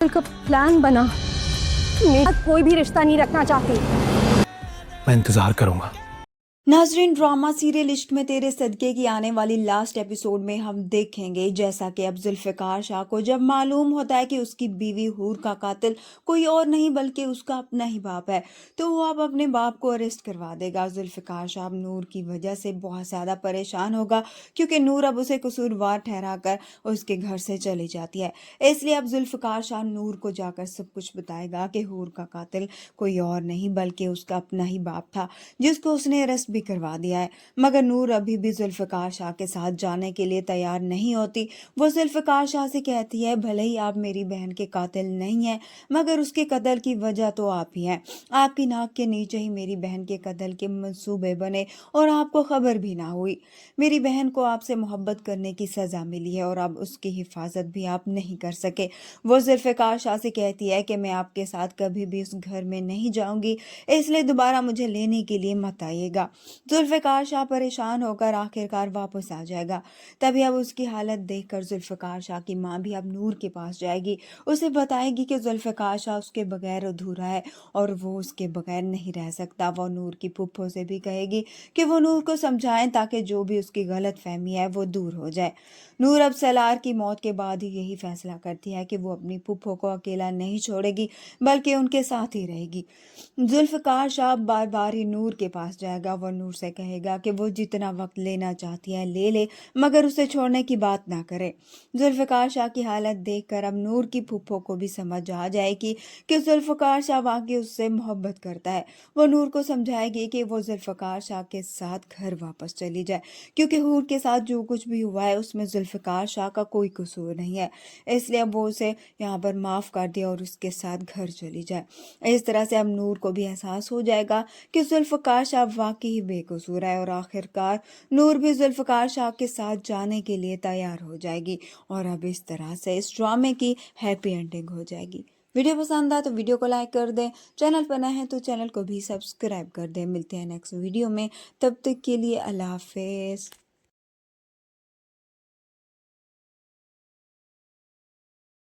का प्लान बना। मेरा कोई भी रिश्ता नहीं रखना चाहती। मैं इंतजार करूंगा। नाजरीन, ड्रामा सीरियल इश्क में तेरे सदके की आने वाली लास्ट एपिसोड में हम देखेंगे जैसा कि अब जुल्फिकार शाह को जब मालूम होता है कि उसकी बीवी हूर का कातिल कोई और नहीं बल्कि उसका अपना ही बाप है, तो वो अब अपने बाप को अरेस्ट करवा देगा। जुल्फिकार शाह अब नूर की वजह से बहुत ज़्यादा परेशान होगा क्योंकि नूर अब उसे कसूरवार ठहरा कर उसके घर से चली जाती है। इसलिए अब जुल्फिकार शाह नूर को जाकर सब कुछ बताएगा कि हूर का कातिल कोई और नहीं बल्कि उसका अपना ही बाप था जिसको उसने अरेस्ट भी करवा दिया है। मगर नूर अभी भी जुल्फिकार शाह के साथ जाने के लिए तैयार नहीं होती। वो जुल्फिकार शाह से कहती है, भले ही आप मेरी बहन के कातिल नहीं हैं मगर उसके कत्ल की वजह तो आप ही हैं। आपकी नाक के नीचे ही मेरी बहन के कत्ल के मंसूबे बने और आपको खबर भी ना हुई। मेरी बहन को आपसे मोहब्बत करने की सज़ा मिली है और अब उसकी हिफाजत भी आप नहीं कर सके। वो जुल्फिकार शाह से कहती है कि मैं आपके साथ कभी भी उस घर में नहीं जाऊंगी, इसलिए दोबारा मुझे लेने के लिए मत आइएगा। जुल्फिकार शाह परेशान होकर आखिरकार वापस आ जाएगा। तभी अब उसकी हालत देखकर जुल्फिकार शाह की माँ भी अब नूर के पास जाएगी, उसे बताएगी कि जुल्फिकार शाह उसके बगैर अधूरा है और वो उसके बगैर नहीं रह सकता। वो नूर की फूफो से भी कहेगी कि वो नूर को समझाएं ताकि जो भी उसकी गलत फहमी है वो दूर हो जाए। नूर अब सलार की मौत के बाद ही यही फैसला करती है कि वो अपनी फूफो को अकेला नहीं छोड़ेगी बल्कि उनके साथ ही रहेगी। जुल्फिकार शाह बार बार ही नूर के पास जाएगा। वो नूर से कहेगा कि वो जितना वक्त लेना चाहती है ले ले मगर उसे छोड़ने की बात ना करे। जुल्फिकार शाह की हालत देखकर अब नूर की फूफो को भी समझ आ जाएगी कि जुल्फिकार शाह वाकई उससे मोहब्बत करता है। वो नूर को समझाएगी कि वो जुल्फिकार शाह के साथ घर वापस चली जाए क्योंकि हूर के साथ जो कुछ भी हुआ है उसमें जुल्फिकार शाह का कोई कसूर नहीं है, इसलिए अब वो उसे यहाँ पर माफ़ कर दे और उसके साथ घर चली जाए। इस तरह से अब नूर को भी एहसास हो जाएगा कि जुल्फिकार शाह वाकई ही बेकसूर है और आखिरकार नूर भी जुल्फिकार शाह के साथ जाने के लिए तैयार हो जाएगी और अब इस तरह से इस ड्रामे की हैप्पी एंडिंग हो जाएगी। वीडियो पसंद आए तो वीडियो को लाइक कर दें, चैनल पर नए हैं तो चैनल को भी सब्सक्राइब कर दें। मिलते हैं नेक्स्ट वीडियो में, तब तक के लिए अल्लाह हाफिज़।